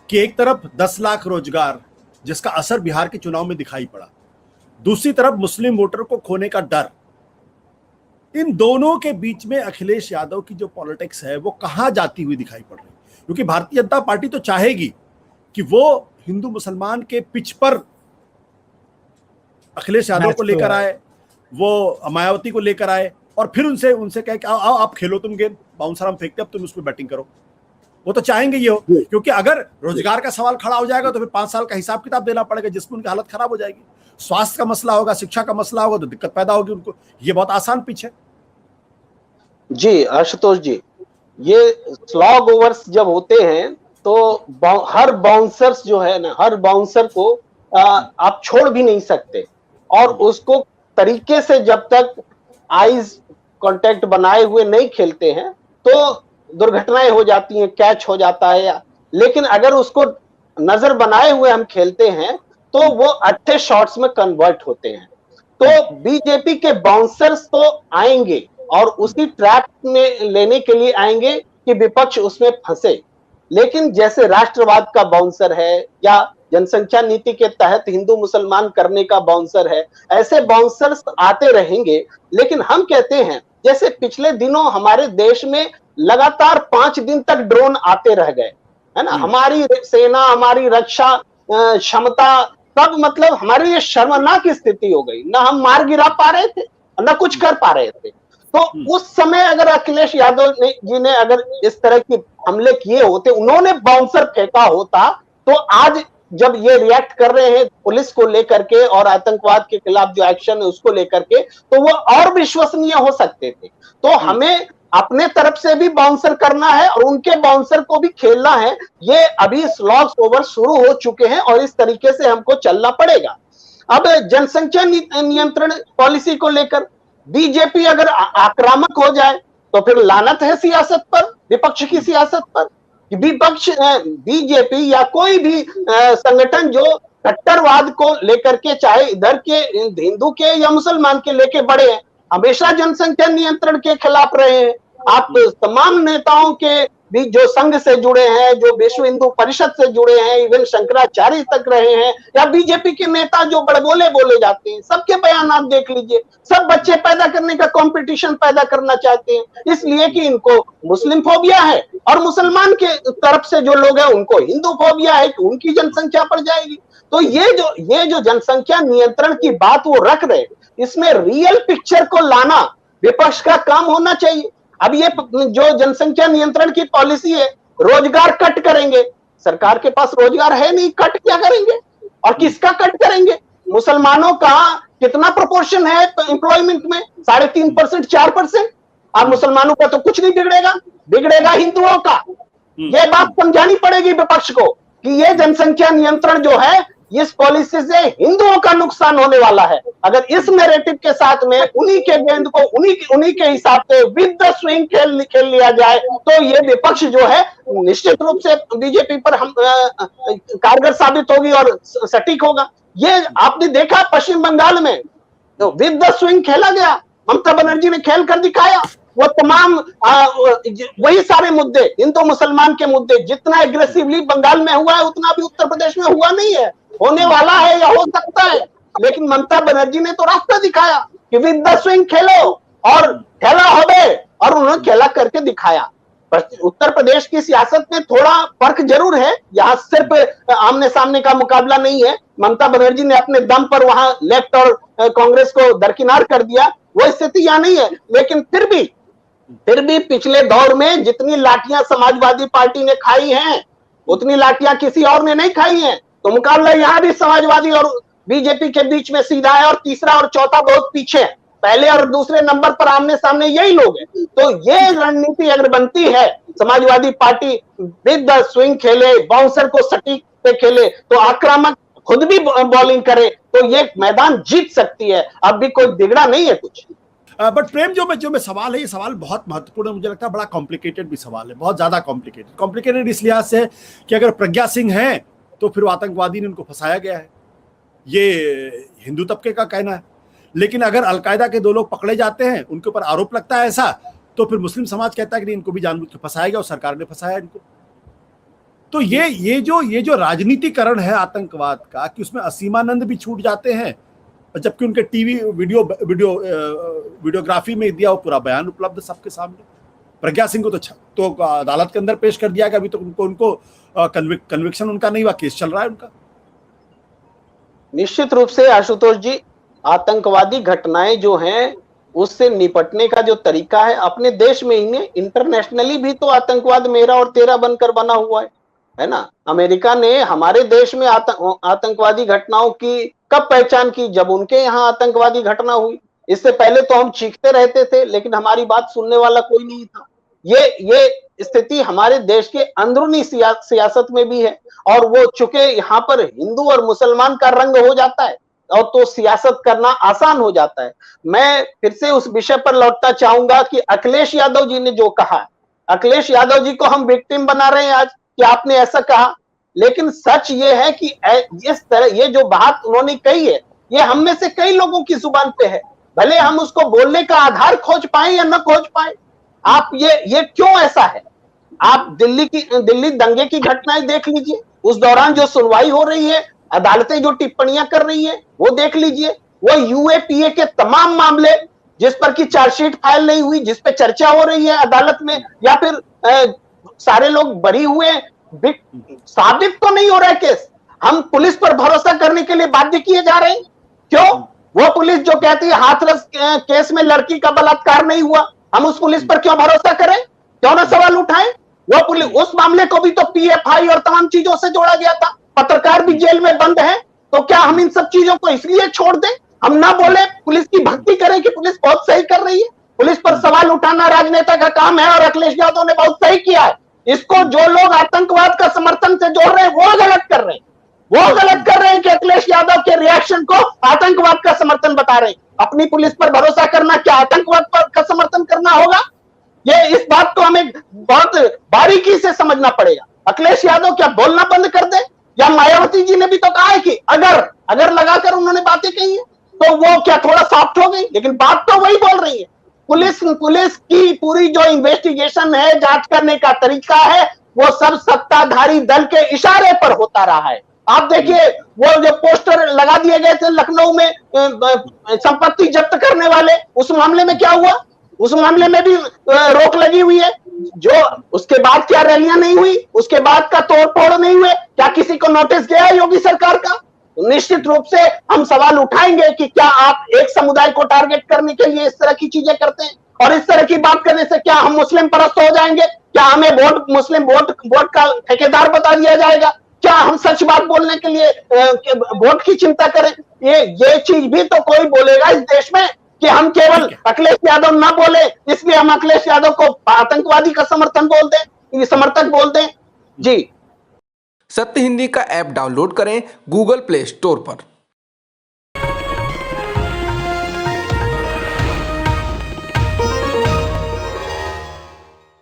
कि एक तरफ 10 लाख रोजगार जिसका असर बिहार के चुनाव में दिखाई पड़ा, दूसरी तरफ मुस्लिम वोटर को खोने का डर, इन दोनों के बीच में अखिलेश यादव की जो पॉलिटिक्स है वो कहां जाती हुई दिखाई पड़ रही है? क्योंकि भारतीय जनता पार्टी तो चाहेगी कि वो हिंदू मुसलमान के पिच पर अखिलेश यादव को लेकर आए, वो मायावती को लेकर आए और फिर उनसे कहे कि आओ आप खेलो, तुम गेंद बाउंसर हम फेंकते, अब तुम उस पर बैटिंग करो। वो तो चाहेंगे ये हो, क्योंकि अगर रोजगार का सवाल खड़ा हो जाएगा तो फिर 5 साल का हिसाब किताब देना पड़ेगा, जिसमें उनकी हालत खराब हो जाएगी। स्वास्थ्य का मसला होगा, शिक्षा का मसला होगा तो दिक्कत पैदा होगी उनको। ये बहुत आसान पिच है। जी आशुतोष जी, ये स्लॉग ओवर्स जब होते हैं तो हर बाउंसर्स जो है ना, हर बाउंसर को आप छोड़ भी नहीं सकते, और उसको तरीके से जब तक आईज कांटेक्ट बनाए हुए नहीं खेलते हैं तो दुर्घटनाएं हो जाती हैं, कैच हो जाता है। लेकिन अगर उसको नजर बनाए हुए हम खेलते हैं तो वो अच्छे शॉट्स में कन्वर्ट होते हैं। तो बीजेपी के बाउंसर्स तो आएंगे और उसी ट्रैप में लेने के लिए आएंगे कि विपक्ष उसमें फंसे। लेकिन जैसे राष्ट्रवाद का बाउंसर है या जनसंख्या नीति के तहत हिंदू मुसलमान करने का बाउंसर है, ऐसे बाउंसर्स आते रहेंगे। लेकिन हम कहते हैं, जैसे पिछले दिनों हमारे देश में लगातार 5 दिन तक ड्रोन आते रह गए, है ना, हमारी सेना, हमारी रक्षा क्षमता सब, मतलब हमारी ये शर्मनाक स्थिति हो गई, ना हम मार गिरा पा रहे थे ना कुछ कर पा रहे थे। तो उस समय अगर अखिलेश यादव जी ने अगर इस तरह की हमले किए होते, उन्होंने बाउंसर फेंका होता, तो आज जब ये रिएक्ट कर रहे हैं पुलिस को लेकर के और आतंकवाद के खिलाफ जो एक्शन है उसको लेकर के, तो वो और विश्वसनीय हो सकते थे। तो हमें अपने तरफ से भी बाउंसर करना है और उनके बाउंसर को भी खेलना है। ये अभी स्लॉग्स ओवर शुरू हो चुके हैं और इस तरीके से हमको चलना पड़ेगा। अब जनसंख्या नियंत्रण पॉलिसी को लेकर बीजेपी अगर आक्रामक हो जाए तो फिर लानत है सियासत पर, विपक्ष की सियासत पर। विपक्ष बीजेपी या कोई भी संगठन जो कट्टरवाद को लेकर के, चाहे इधर के हिंदू के या मुसलमान के लेके बढ़े हैं, हमेशा जनसंख्या नियंत्रण के खिलाफ रहे हैं। आप तमाम नेताओं के भी जो संघ से जुड़े हैं, जो विश्व हिंदू परिषद से जुड़े हैं, इवन शंकराचार्य तक रहे हैं, या बीजेपी के नेता जो बड़बोले बोले जाते हैं, सबके बयान आप देख लीजिए। सब बच्चे पैदा करने का कंपटीशन पैदा करना चाहते हैं, इसलिए कि इनको मुस्लिम फोबिया है, और मुसलमान के तरफ से जो लोग हैं उनको हिंदू फोबिया है कि उनकी जनसंख्या बढ़ जाएगी। तो ये जो जनसंख्या नियंत्रण की बात वो रख रहे, इसमें रियल पिक्चर को लाना विपक्ष का काम होना चाहिए। अब ये जो जनसंख्या नियंत्रण की पॉलिसी है, रोजगार कट करेंगे, सरकार के पास रोजगार है नहीं, कट क्या करेंगे और किसका कट करेंगे? मुसलमानों का कितना प्रोपोर्शन है एम्प्लॉयमेंट में? 3.5%, 4%। अब मुसलमानों का तो कुछ नहीं बिगड़ेगा, बिगड़ेगा हिंदुओं का। ये बात समझानी पड़ेगी विपक्ष को कि ये जनसंख्या नियंत्रण जो है, इस पॉलिसी से हिंदुओं का नुकसान होने वाला है। अगर इस नैरेटिव के साथ में उन्हीं के गेंद को उन्हीं के हिसाब से विद द स्विंग खेल लिया जाए, तो ये विपक्ष जो है निश्चित रूप से बीजेपी पर हम कारगर साबित होगी और सटीक होगा। ये आपने देखा पश्चिम बंगाल में तो विद द स्विंग खेला गया, ममता बनर्जी ने खेल कर दिखाया। वो तमाम वही सारे मुद्दे, हिंदू मुसलमान के मुद्दे जितना एग्रेसिवली बंगाल में हुआ है उतना भी उत्तर प्रदेश में हुआ नहीं है, होने वाला है या हो सकता है। लेकिन ममता बनर्जी ने तो रास्ता दिखाया कि विद द स्विंग खेलो और खेला होबे, और उन्होंने खेला करके दिखाया। उत्तर प्रदेश की सियासत में थोड़ा फर्क जरूर है, यहाँ सिर्फ आमने सामने का मुकाबला नहीं है। ममता बनर्जी ने अपने दम पर वहां लेफ्ट और कांग्रेस को दरकिनार कर दिया, वो स्थिति यहाँ नहीं है। लेकिन फिर भी पिछले दौर में जितनी लाठियां समाजवादी पार्टी ने खाई हैं उतनी लाठियां किसी और ने नहीं खाई हैं। तो मुकाबला यहाँ भी समाजवादी और बीजेपी के बीच में सीधा है, और तीसरा और चौथा बहुत पीछे है। पहले और दूसरे नंबर पर आमने सामने यही लोग हैं। तो ये रणनीति अगर बनती है, Samajwadi party with the swing खेले, बाउंसर को सटीक पे खेले, तो आक्रामक खुद भी बॉलिंग करे, तो ये मैदान जीत सकती है। अब भी कोई बिगड़ा नहीं है कुछ। बट प्रेम जो मैं सवाल है, ये सवाल बहुत महत्वपूर्ण है, मुझे लगता है बड़ा कॉम्प्लिकेटेड भी सवाल है, बहुत ज्यादा कॉम्प्लिकेटेड इस लिहाज से कि अगर प्रज्ञा सिंह है तो फिर आतंकवादी ने उनको फंसाया गया है, ये हिंदू तबके का कहना है। लेकिन अगर अलकायदा के 2 लोग पकड़े जाते हैं, उनके ऊपर आरोप लगता है ऐसा, तो फिर मुस्लिम समाज कहता है कि नहीं, इनको भी जानबूझ के फंसाया गया और सरकार ने फंसाया इनको। तो ये जो राजनीतिकरण है आतंकवाद का, कि उसमें असीमानंद भी छूट जाते हैं, जबकि उनके टीवी वीडियोग्राफी में दिया वो पूरा बयान उपलब्ध सबके सामने। प्रज्ञा सिंह को तो अदालत के अंदर पेश कर दिया गया, अभी तक उनको कन्विक्शन उनका नहीं हुआ, केस चल रहा है उनका। निश्चित रूप से आशुतोष जी, आतंकवादी घटनाएं जो हैं उससे निपटने का जो तरीका है अपने देश में ही नहीं, इंटरनेशनली भी तो आतंकवाद मेरा और तेरा बनकर बना हुआ है ना। अमेरिका ने हमारे देश में आतंकवादी घटनाओं की कब पहचान की? जब उनके यहाँ आतंकवादी घटना हुई। इससे पहले तो हम चीखते रहते थे, लेकिन हमारी बात सुनने वाला कोई नहीं था। ये स्थिति हमारे देश के अंदरूनी सियासत में भी है, और वो चूंकि यहाँ पर हिंदू और मुसलमान का रंग हो जाता है और तो सियासत करना आसान हो जाता है। मैं फिर से उस विषय पर लौटना चाहूंगा कि अखिलेश यादव जी ने जो कहा, अखिलेश यादव जी को हम विक्टिम बना रहे हैं आज कि आपने ऐसा कहा, लेकिन सच ये है कि इस तरह ये जो बात उन्होंने कही है, ये हम में से कई लोगों की जुबान पे है, भले हम उसको बोलने का आधार खोज पाए या न खोज पाए। आप ये क्यों ऐसा है? आप दिल्ली दंगे की घटनाएं देख लीजिए, उस दौरान जो सुनवाई हो रही है, अदालतें जो टिप्पणियां कर रही है वो देख लीजिए। वो यूएपीए के तमाम मामले जिस पर की चार्जशीट फाइल नहीं हुई, जिस पे चर्चा हो रही है अदालत में, या फिर सारे लोग बरी हुए, साबित तो नहीं हो रहा है केस, हम पुलिस पर भरोसा करने के लिए बाध्य किए जा रहे हैं। क्यों? वो पुलिस जो कहती है हाथरस केस में लड़की का बलात्कार नहीं हुआ, हम उस पुलिस पर क्यों भरोसा करें? क्यों ना सवाल उठाएं? वो पुलिस, उस मामले को भी तो पीएफआई और तमाम चीजों से जोड़ा गया था, पत्रकार भी जेल में बंद है, तो क्या हम इन सब चीजों को इसलिए छोड़ दें? हम ना बोले, पुलिस की भक्ति करें कि पुलिस बहुत सही कर रही है? पुलिस पर सवाल उठाना राजनेता का काम है, और अखिलेश यादव ने बहुत सही किया है। इसको जो लोग आतंकवाद का समर्थन से जोड़ रहे हैं वो गलत कर रहे हैं, वो गलत कर रहे हैं कि अखिलेश यादव के रिएक्शन को आतंकवाद का समर्थन बता रहे हैं। अपनी पुलिस पर भरोसा करना क्या आतंकवाद का समर्थन करना होगा? ये इस बात को हमें बहुत बारीकी से समझना पड़ेगा। अखिलेश यादव क्या बोलना बंद कर दे? या मायावती जी ने भी तो कहा है कि अगर लगाकर उन्होंने बातें कही है तो वो क्या थोड़ा सॉफ्ट हो गई, लेकिन बात तो वही बोल रही है। पुलिस की पूरी जो इन्वेस्टिगेशन है, जांच करने का तरीका है, वो सब सत्ताधारी दल के इशारे पर होता रहा है। आप देखिए, वो जो पोस्टर लगा दिए गए थे लखनऊ में संपत्ति जब्त करने वाले, उस मामले में क्या हुआ? उस मामले में भी रोक लगी हुई है। जो उसके बाद क्या रैलियां नहीं हुई, उसके बाद का तोड़फोड़ नहीं हुए, क्या किसी को नोटिस गया है योगी सरकार का? तो निश्चित रूप से हम सवाल उठाएंगे कि क्या आप एक समुदाय को टारगेट करने के लिए इस तरह की चीजें करते हैं, और इस तरह की बात करने से क्या हम मुस्लिम परस्त हो जाएंगे? क्या हमें मुस्लिम वोट का ठेकेदार बता दिया जाएगा? क्या हम सच बात बोलने के लिए वोट की चिंता करें? ये चीज भी तो कोई बोलेगा इस देश में कि हम केवल अखिलेश यादव ना बोले, इसलिए हम अखिलेश यादव को आतंकवादी का समर्थक बोल दें। जी, सत्य हिंदी का ऐप डाउनलोड करें गूगल प्ले स्टोर पर।